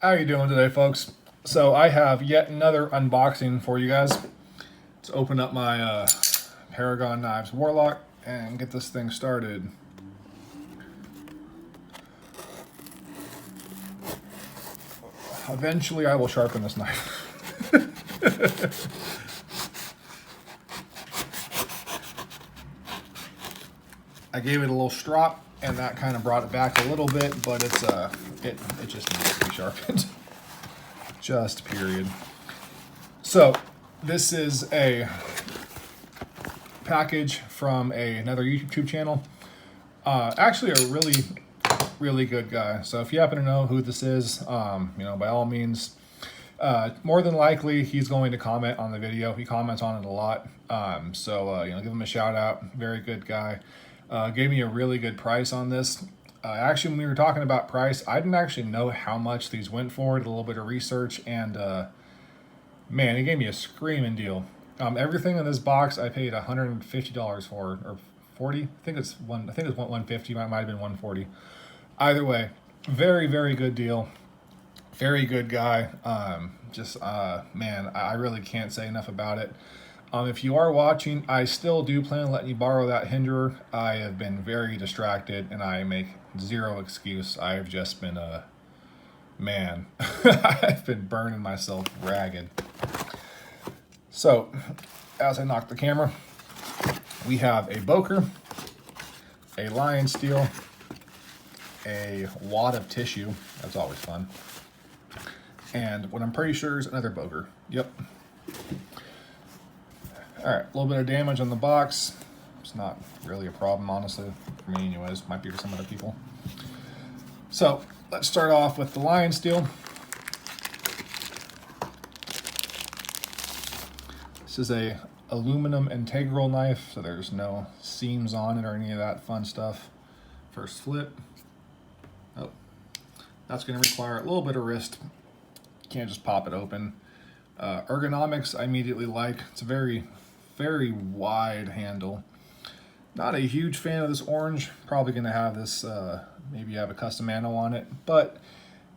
How you doing today, folks? So I have yet another unboxing for you guys. Let's open up my Paragon Knives Warlock and get this thing started. Eventually I will sharpen this knife. I gave it a little strop and that kind of brought it back a little bit, but it just needs to be sharpened. Just period. So this is a package from another YouTube channel. Actually a really good guy. So if you happen to know who this is, by all means, more than likely he's going to comment on the video. He comments on it a lot. Give him a shout out. Very good guy. Gave me a really good price on this. Actually, when we were talking about price, I didn't actually know how much these went for. Did a little bit of research, and man, he gave me a screaming deal. Everything in this box I paid $150 for, or 40. I think it's 150. Might have been 140. Either way, very good deal. Very good guy. Man, I really can't say enough about it. If you are watching, I still do plan on letting you borrow that Hinderer. I have been very distracted, and I make zero excuse. I've just been man, I've been burning myself ragged. So, as I knock the camera, we have a Boker, a Lion Steel, a wad of tissue. That's always fun. And what I'm pretty sure is another Boker. Yep. All right, a little bit of damage on the box. It's not really a problem, honestly, for me anyways. Might be for some other people. So let's start off with the Lion Steel. This is a aluminum integral knife, so there's no seams on it or any of that fun stuff. First flip. Oh, that's going to require a little bit of wrist. You can't just pop it open. Ergonomics I immediately like. It's a very wide handle. Not a huge fan of this orange. Probably going to have this, maybe have a custom ammo on it, but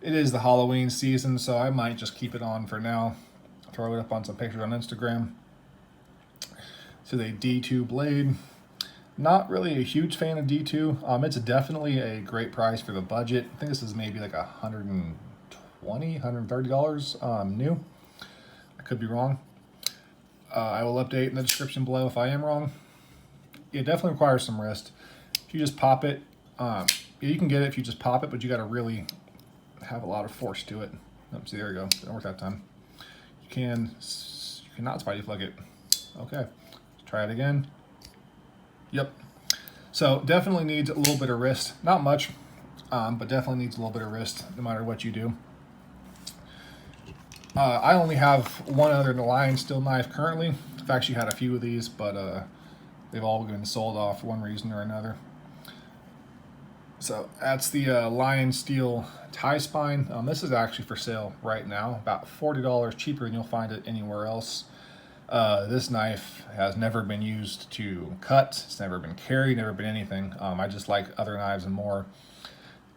it is the Halloween season, so I might just keep it on for now. Throw it up on some pictures on Instagram. So the D2 blade. Not really a huge fan of D2. It's definitely a great price for the budget. I think this is maybe like $120, $130 new. I could be wrong. I will update in the description below if I am wrong. It definitely requires some wrist. If you just pop it, you can get it if you just pop it, but you got to really have a lot of force to it. See, there you go. Didn't work that time. You cannot spidey plug it. Okay, let's try it again. Yep. So definitely needs a little bit of wrist. Not much, but definitely needs a little bit of wrist no matter what you do. I only have one other Lion Steel knife currently. I've actually had a few of these, but they've all been sold off for one reason or another. So that's the Lion Steel tie spine. This is actually for sale right now, about $40 cheaper than you'll find it anywhere else. This knife has never been used to cut. It's never been carried, never been anything. I just like other knives and more.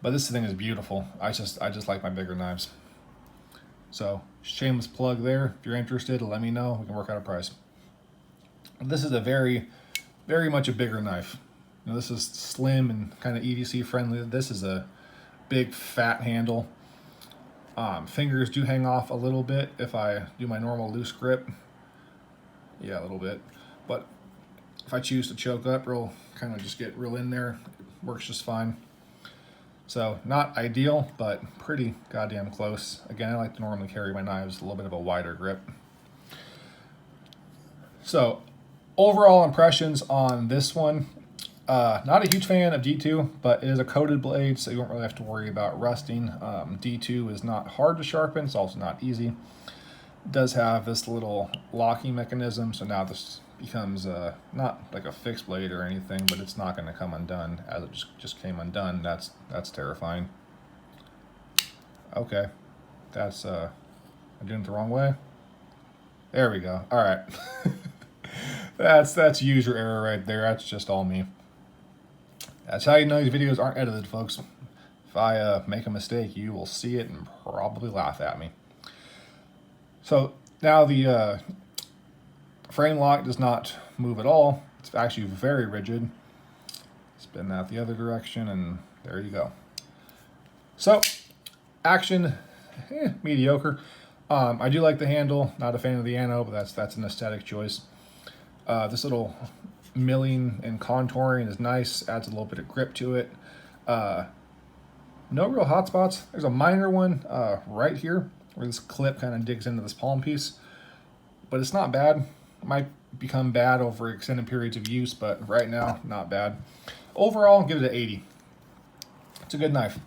But this thing is beautiful. I just like my bigger knives. So, shameless plug there. If you're interested, let me know. We can work out a price. This is a very much a bigger knife. This is slim and kind of EDC friendly. This is a big fat handle. Fingers do hang off a little bit if I do my normal loose grip. Yeah, a little bit. But if I choose to choke up, kind of just get real in there, it works just fine. So not ideal, but pretty goddamn close. Again, I like to normally carry my knives a little bit of a wider grip. So overall impressions on this one, not a huge fan of D2, but it is a coated blade, so you don't really have to worry about rusting. D2 is not hard to sharpen, it's also not easy. It does have this little locking mechanism, so now this becomes not like a fixed blade or anything, but it's not going to come undone as it just came undone. That's terrifying. Okay, that's I'm doing it the wrong way. There we go. All right. That's user error right there. That's just all me. That's how you know these videos aren't edited, folks. If I make a mistake, you will see it and probably laugh at me. So now the frame lock does not move at all. It's actually very rigid. Spin that the other direction, and there you go. So, action, mediocre. I do like the handle. Not a fan of the anno, but that's an aesthetic choice. This little milling and contouring is nice. Adds a little bit of grip to it. No real hot spots. There's a minor one right here where this clip kind of digs into this palm piece, but it's not bad. It might become bad over extended periods of use, but right now, not bad. Overall, I'll give it an 80. It's a good knife.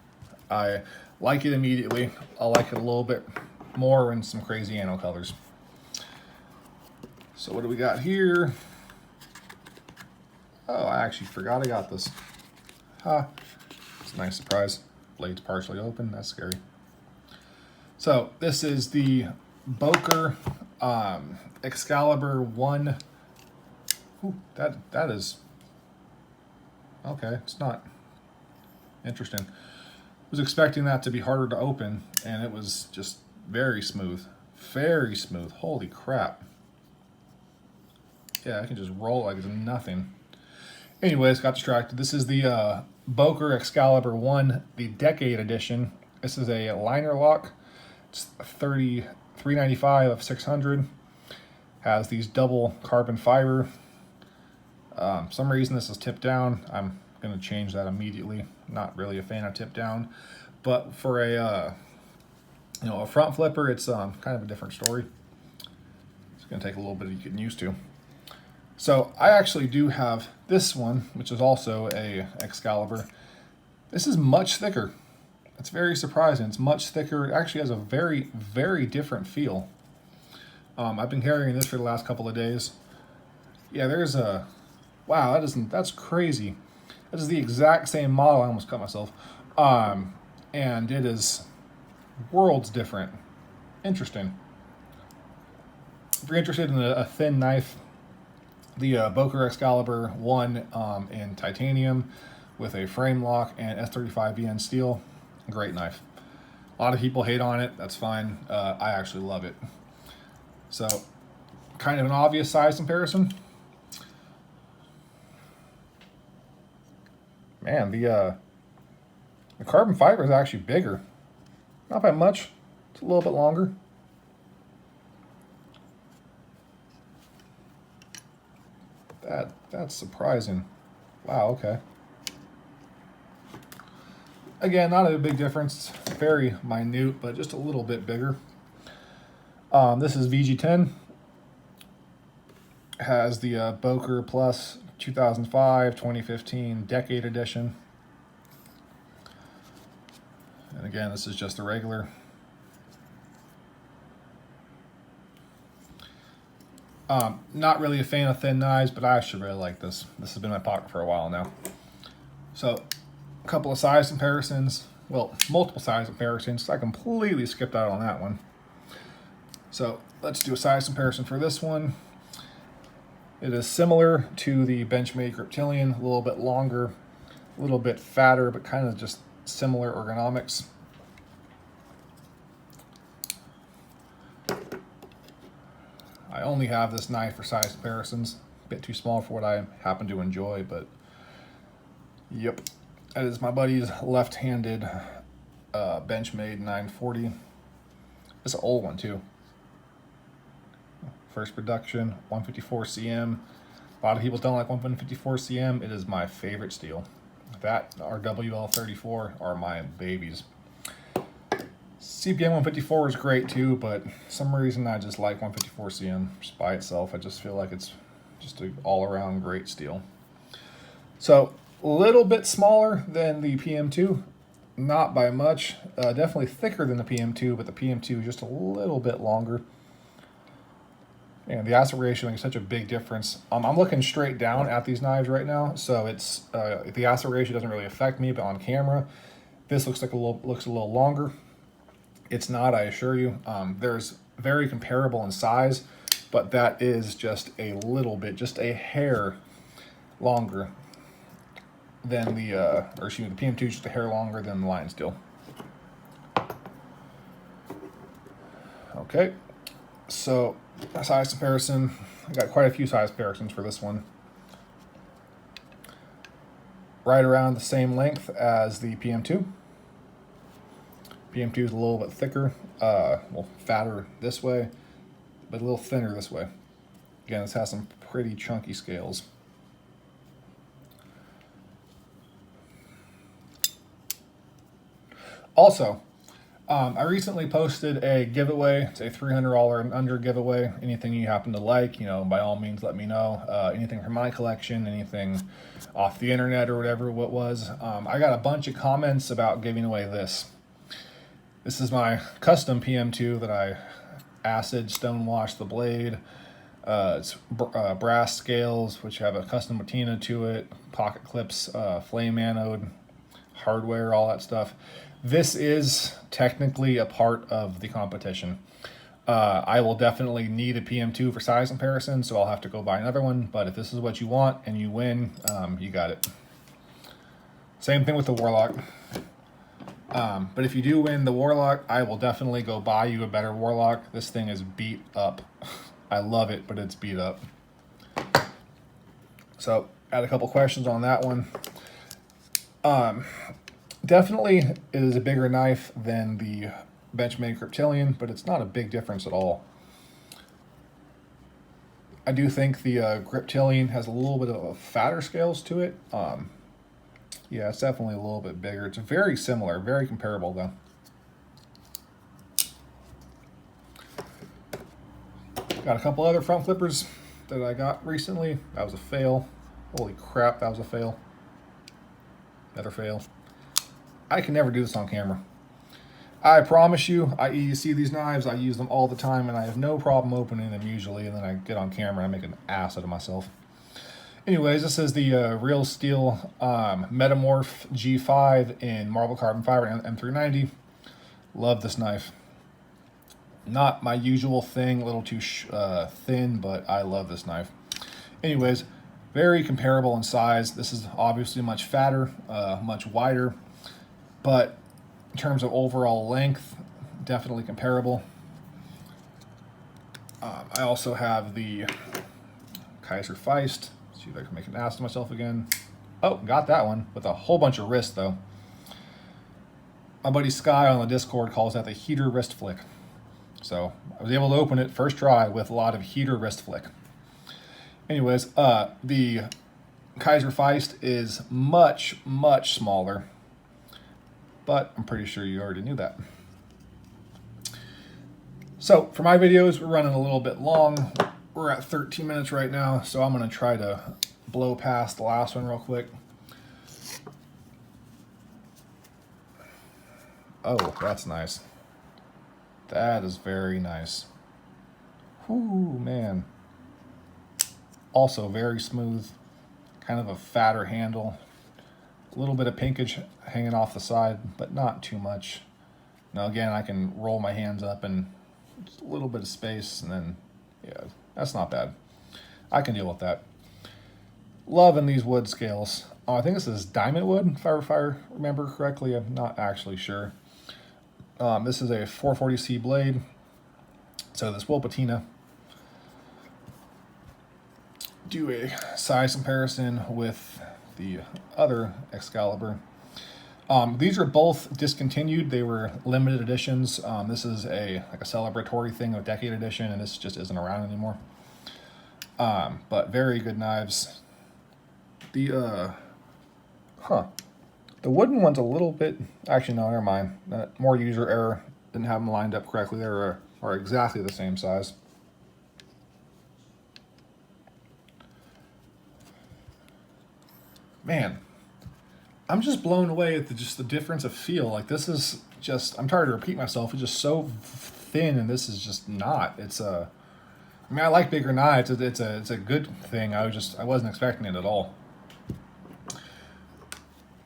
I like it immediately. I'll like it a little bit more in some crazy anno colors. So what do we got here? Oh, I actually forgot I got this. It's a nice surprise. Blade's partially open. That's scary. So this is the Boker Excalibur 1. Ooh, that is okay. It's not interesting. I was expecting that to be harder to open, and it was just very smooth. Very smooth. Holy crap. Yeah, I can just roll like it's nothing. Anyways, got distracted. This is the Boker Excalibur 1, the Decade Edition. This is a liner lock. It's $395 of 600. Has these double carbon fiber. Some reason this is tipped down. I'm going to change that immediately. Not really a fan of tip down, but for a a front flipper, it's kind of a different story. It's going to take a little bit of getting used to. So I actually do have this one, which is also a Excalibur. This is much thicker. It's very surprising. It's much thicker. It actually has a very, very different feel. I've been carrying this for the last couple of days. Yeah, there's a... Wow, that's crazy. That is the exact same model. I almost cut myself. And it is worlds different. Interesting. If you're interested in a thin knife, the Boker Excalibur 1 in titanium with a frame lock and S35VN steel, great knife. A lot of people hate on it. That's fine. I actually love it. So, kind of an obvious size comparison. Man, the carbon fiber is actually bigger. Not by much. It's a little bit longer. That's surprising. Wow, okay. Again, not a big difference. Very minute, but just a little bit bigger. This is VG10. Has the Boker Plus 2005, 2015 Decade Edition. And again, this is just a regular. Not really a fan of thin knives, but I actually really like this. This has been in my pocket for a while now. So, a couple of size comparisons. Well, multiple size comparisons. I completely skipped out on that one. So, let's do a size comparison for this one. It is similar to the Benchmade Griptilian, a little bit longer, a little bit fatter, but kind of just similar ergonomics. I only have this knife for size comparisons. A bit too small for what I happen to enjoy, but yep. That is my buddy's left-handed Benchmade 940. It's an old one too. First production, 154 CM. A lot of people don't like 154 CM. It is my favorite steel. That, our WL34 are my babies. CPM 154 is great too, but for some reason I just like 154 CM just by itself. I just feel like it's just an all-around great steel. So, a little bit smaller than the PM2, not by much. Definitely thicker than the PM2, but the PM2 is just a little bit longer. And the aspect ratio makes such a big difference. I'm looking straight down at these knives right now, so it's the aspect ratio doesn't really affect me, but on camera, this looks a little longer. It's not, I assure you. There's very comparable in size, but that is just a little bit, just a hair longer. than the, or excuse me, the PM2 is just a hair longer than the Lion Steel. Okay, so size comparison. I got quite a few size comparisons for this one. Right around the same length as the PM2. PM2 is a little bit thicker, well, fatter this way, but a little thinner this way. Again, this has some pretty chunky scales. Also, I recently posted a giveaway. It's a $300 and under giveaway. Anything you happen to like, you know, by all means, let me know. Anything from my collection, anything off the internet or whatever it was. I got a bunch of comments about giving away this. This is my custom PM2 that I acid stone washed the blade. It's brass scales, which have a custom patina to it, pocket clips, flame anode, hardware, all that stuff. This is technically a part of the competition. I will definitely need a PM2 for size comparison, so I'll have to go buy another one. But if this is what you want and you win, you got it. Same thing with the Warlock. But if you do win the Warlock, I will definitely go buy you a better Warlock. This thing is beat up. I love it, but it's beat up. So, I had a couple questions on that one. Definitely, it is a bigger knife than the Benchmade Cryptilian, but it's not a big difference at all. I do think the Cryptilian has a little bit of fatter scales to it. Yeah, it's definitely a little bit bigger. It's very similar, very comparable though. Got a couple other front flippers that I got recently. That was a fail. Holy crap, that was a fail. Another fail. I can never do this on camera. I promise you, you see these knives, I use them all the time and I have no problem opening them usually, and then I get on camera and I make an ass out of myself. Anyways, this is the Real Steel Metamorph G5 in marble carbon fiber M390. Love this knife. Not my usual thing, a little too thin, but I love this knife. Anyways, very comparable in size. This is obviously much fatter, much wider, but in terms of overall length, definitely comparable. I also have the Kaiser Feist. See if I can make an ass of myself again. Oh, got that one with a whole bunch of wrist though. My buddy Sky on the Discord calls that the heater wrist flick. So I was able to open it first try with a lot of heater wrist flick. Anyways, the Kaiser Feist is much, much smaller, but I'm pretty sure you already knew that. So for my videos, we're running a little bit long. We're at 13 minutes right now, so I'm gonna try to blow past the last one real quick. Oh, that's nice. That is very nice. Whoo, man. Also very smooth, kind of a fatter handle. A little bit of pinkage hanging off the side, but not too much. Now again, I can roll my hands up and just a little bit of space, and then, yeah, that's not bad. I can deal with that. Loving these wood scales. Oh, I think this is diamond wood, if I remember correctly. I'm not actually sure. This is a 440C blade. So this will patina. Do a size comparison with the other Excalibur. These are both discontinued. They were limited editions. This is like a celebratory thing, a decade edition, and this just isn't around anymore. But very good knives. The wooden one's a little bit, actually no, never mind. More user error. Didn't have them lined up correctly. They are exactly the same size. Man, I'm just blown away at the difference of feel. Like this is just, I'm tired to repeat myself. It's just so thin, and this is just not. It's I mean, I like bigger knives. It's a good thing. I wasn't expecting it at all.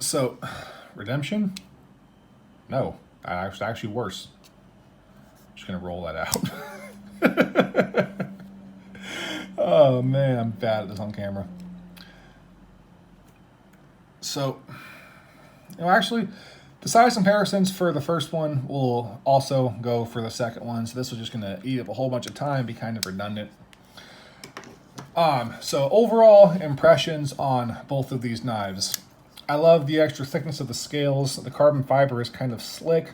So, redemption? No, actually worse. Just gonna roll that out. Oh man, I'm bad at this on camera. So, actually, the size comparisons for the first one will also go for the second one. So this is just going to eat up a whole bunch of time, be kind of redundant. So overall impressions on both of these knives. I love the extra thickness of the scales. The carbon fiber is kind of slick,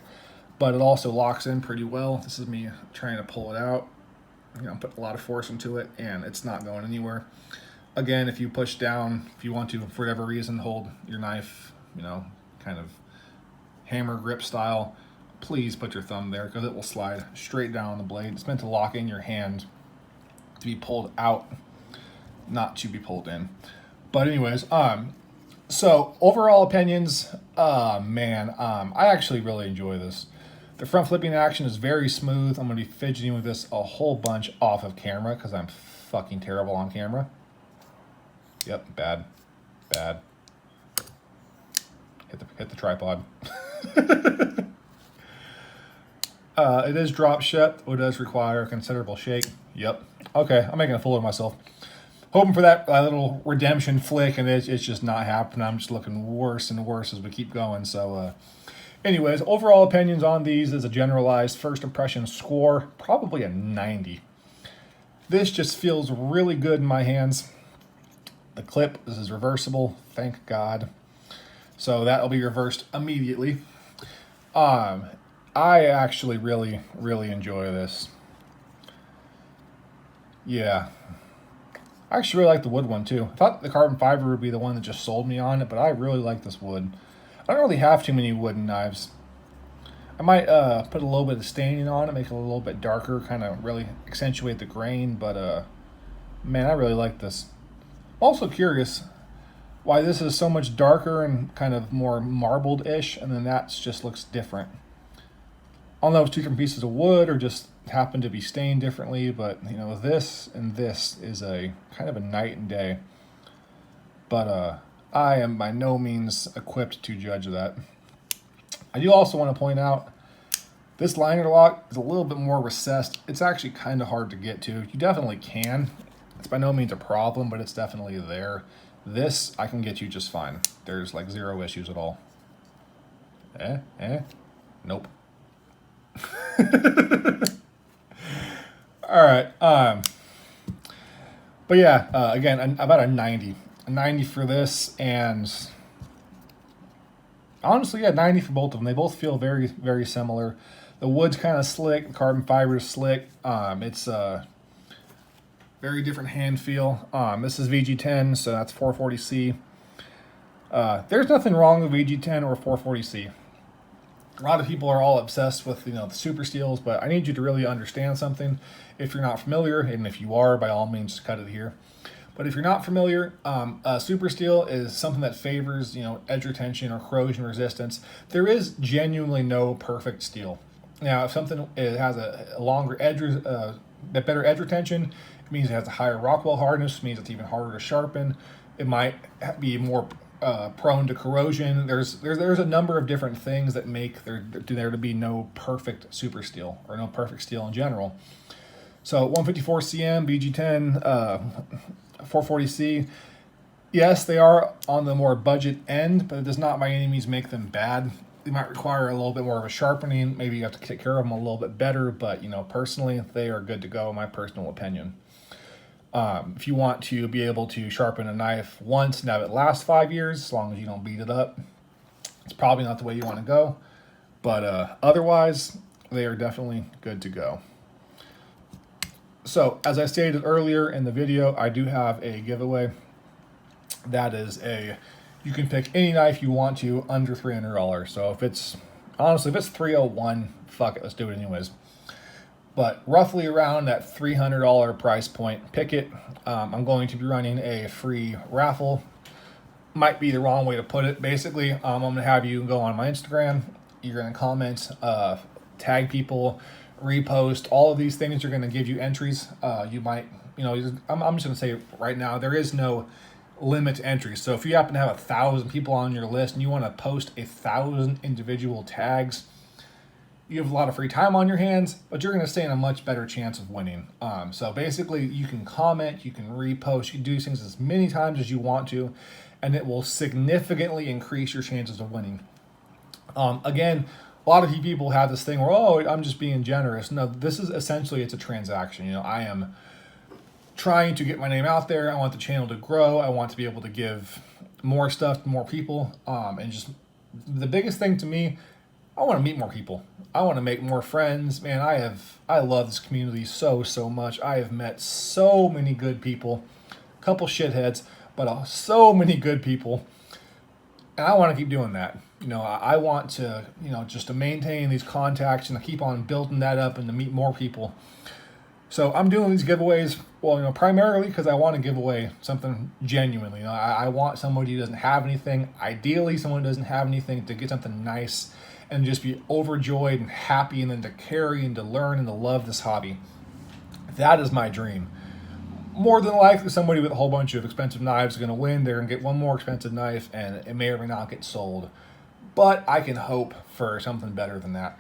but it also locks in pretty well. This is me trying to pull it out. Put a lot of force into it, and it's not going anywhere. Again, if you push down, if you want to, for whatever reason, hold your knife, kind of hammer grip style, please put your thumb there because it will slide straight down the blade. It's meant to lock in your hand to be pulled out, not to be pulled in. But anyways, so overall opinions, I actually really enjoy this. The front flipping action is very smooth. I'm going to be fidgeting with this a whole bunch off of camera because I'm fucking terrible on camera. Yep, bad. Hit the tripod. It is drop shut, which does require a considerable shake. Yep. Okay, I'm making a fool of myself. Hoping for that little redemption flick, and it's just not happening. I'm just looking worse and worse as we keep going. So, anyways, overall opinions on these is a generalized first impression score, probably a 90. This just feels really good in my hands. The clip, this is reversible, thank God. So that'll be reversed immediately. I actually really, really enjoy this. Yeah. I actually really like the wood one too. I thought the carbon fiber would be the one that just sold me on it, but I really like this wood. I don't really have too many wooden knives. I might put a little bit of staining on it, make it a little bit darker, kind of really accentuate the grain, but man, I really like this. Also curious why this is so much darker and kind of more marbled-ish, and then that just looks different. I don't know if it's two different pieces of wood or just happen to be stained differently, but this and this is a kind of a night and day. But I am by no means equipped to judge that. I do also want to point out this liner lock is a little bit more recessed. It's actually kind of hard to get to. You definitely can. It's by no means a problem, but it's definitely there. This I can get you just fine. There's like zero issues at all. Nope. All right. But yeah, again, about a 90. A 90 for this, and honestly, yeah, 90 for both of them. They both feel very, very similar. The wood's kind of slick. The carbon fiber is slick. It's a very different hand feel. This is VG10, so that's 440C. There's nothing wrong with VG10 or 440C. A lot of people are all obsessed with the super steels, but I need you to really understand something. If you're not familiar, and if you are, by all means, cut it here. But if you're not familiar, super steel is something that favors edge retention or corrosion resistance. There is genuinely no perfect steel. Now, if something has a longer edge, better edge retention, it means it has a higher Rockwell hardness, means it's even harder to sharpen. It might be more prone to corrosion. There's a number of different things that make there to be no perfect super steel or no perfect steel in general. So 154 cm, BG10, 440C, yes, they are on the more budget end, but it does not by any means make them bad. They might require a little bit more of a sharpening. Maybe you have to take care of them a little bit better, but personally, they are good to go, in my personal opinion. If you want to be able to sharpen a knife once and have it last 5 years, as long as you don't beat it up, it's probably not the way you want to go. But otherwise, they are definitely good to go. So, as I stated earlier in the video, I do have a giveaway. That is you can pick any knife you want to under $300. So if it's $301, fuck it, let's do it anyways. But roughly around that $300 price point, pick it. I'm going to be running a free raffle. Might be the wrong way to put it. Basically, I'm going to have you go on my Instagram. You're going to comment, tag people, repost. All of these things are going to give you entries. You might, I'm just going to say right now, there is no limit to entries. So if you happen to have 1,000 people on your list and you want to post 1,000 individual tags, you have a lot of free time on your hands, but you're going to stand a much better chance of winning. So basically, you can comment, you can repost, you can do these things as many times as you want to, and it will significantly increase your chances of winning. Again, a lot of you people have this thing where, oh, I'm just being generous. No, this is essentially, it's a transaction. You know, I am trying to get my name out there. I want the channel to grow. I want to be able to give more stuff to more people. And just the biggest thing to me, I want to meet more people. I want to make more friends. Man, I love this community so much. I have met so many good people, a couple shitheads, but so many good people. And I want to keep doing that. You know, I want to, you know, just to maintain these contacts and to keep on building that up and to meet more people. So I'm doing these giveaways, well, you know, primarily because I want to give away something genuinely. You know, I want somebody who doesn't have anything, ideally someone who doesn't have anything, to get something nice and just be overjoyed and happy, and then to carry and to learn and to love this hobby. That is my dream. More than likely, somebody with a whole bunch of expensive knives is going to win. They're going to get one more expensive knife, and it may or may not get sold. But I can hope for something better than that.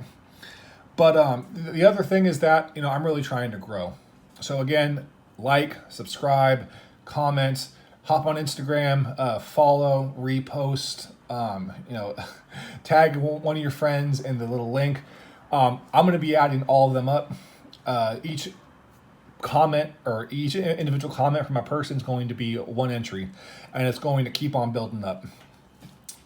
But the other thing is that, you know, I'm really trying to grow. So again, like, subscribe, comment, hop on Instagram, follow, repost, you know, tag one of your friends in the little link. I'm going to be adding all of them up. Each comment or each individual comment from a person is going to be one entry, and it's going to keep on building up.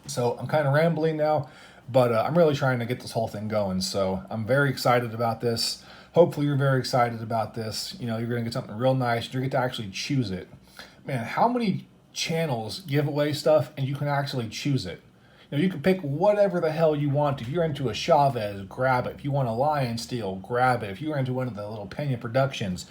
So I'm kind of rambling now, but I'm really trying to get this whole thing going. So I'm very excited about this. Hopefully you're very excited about this. You know, you're going to get something real nice. You get to actually choose it. Man, how many channels give away stuff and you can actually choose it? You know, you can pick whatever the hell you want. If you're into a Chavez, grab it. If you want a Lion Steel, grab it. If you're into one of the little Pena Productions,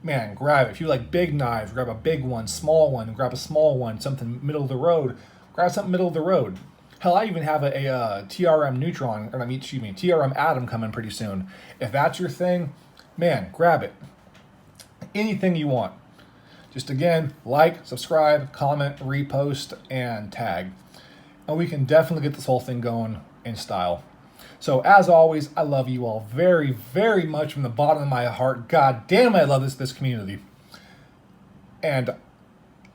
man, grab it. If you like big knives, grab a big one. Small one, grab a small one. Something middle of the road, grab something middle of the road. Hell, I even have a TRM Neutron, or TRM Atom coming pretty soon. If that's your thing, man, grab it. Anything you want. Just again, like, subscribe, comment, repost, and tag. And we can definitely get this whole thing going in style. So as always, I love you all very much from the bottom of my heart. God damn, I love this community. And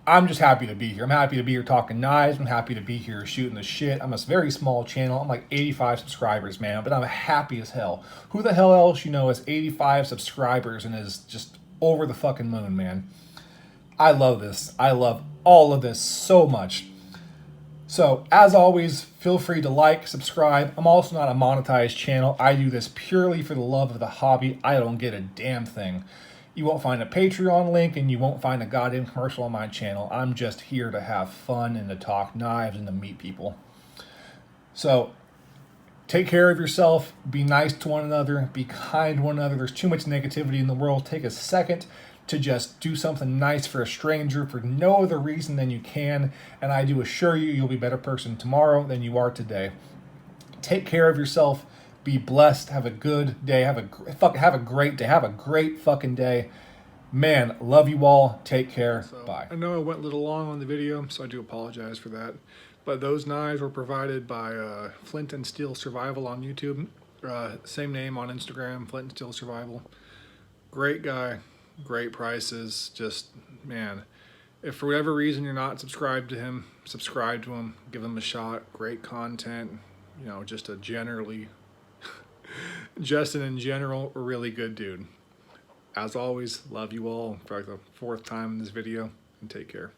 I'm just happy to be here. I'm happy to be here talking knives. I'm happy to be here shooting the shit. I'm a very small channel. I'm like 85 subscribers, man, but I'm happy as hell. Who the hell else you know has 85 subscribers and is just over the fucking moon, man? I love this. I love all of this so much. So, as always, feel free to like, subscribe. I'm also not a monetized channel. I do this purely for the love of the hobby. I don't get a damn thing. You won't find a Patreon link, and you won't find a goddamn commercial on my channel. I'm just here to have fun and to talk knives and to meet people. So, take care of yourself. Be nice to one another. Be kind to one another. There's too much negativity in the world. Take a second to just do something nice for a stranger for no other reason than you can. And I do assure you, you'll be a better person tomorrow than you are today. Take care of yourself. Be blessed. Have a good day. Have a great day. Have a great fucking day. Man, love you all. Take care. Bye. I know I went a little long on the video, so I do apologize for that. But those knives were provided by Flint and Steel Survival on YouTube. Same name on Instagram, Flint and Steel Survival. Great guy. Great prices. Just, man, if for whatever reason you're not subscribed to him, subscribe to him. Give him a shot. Great content. You know, just in general, a really good dude. As always, love you all for like the 4th time in this video, and take care.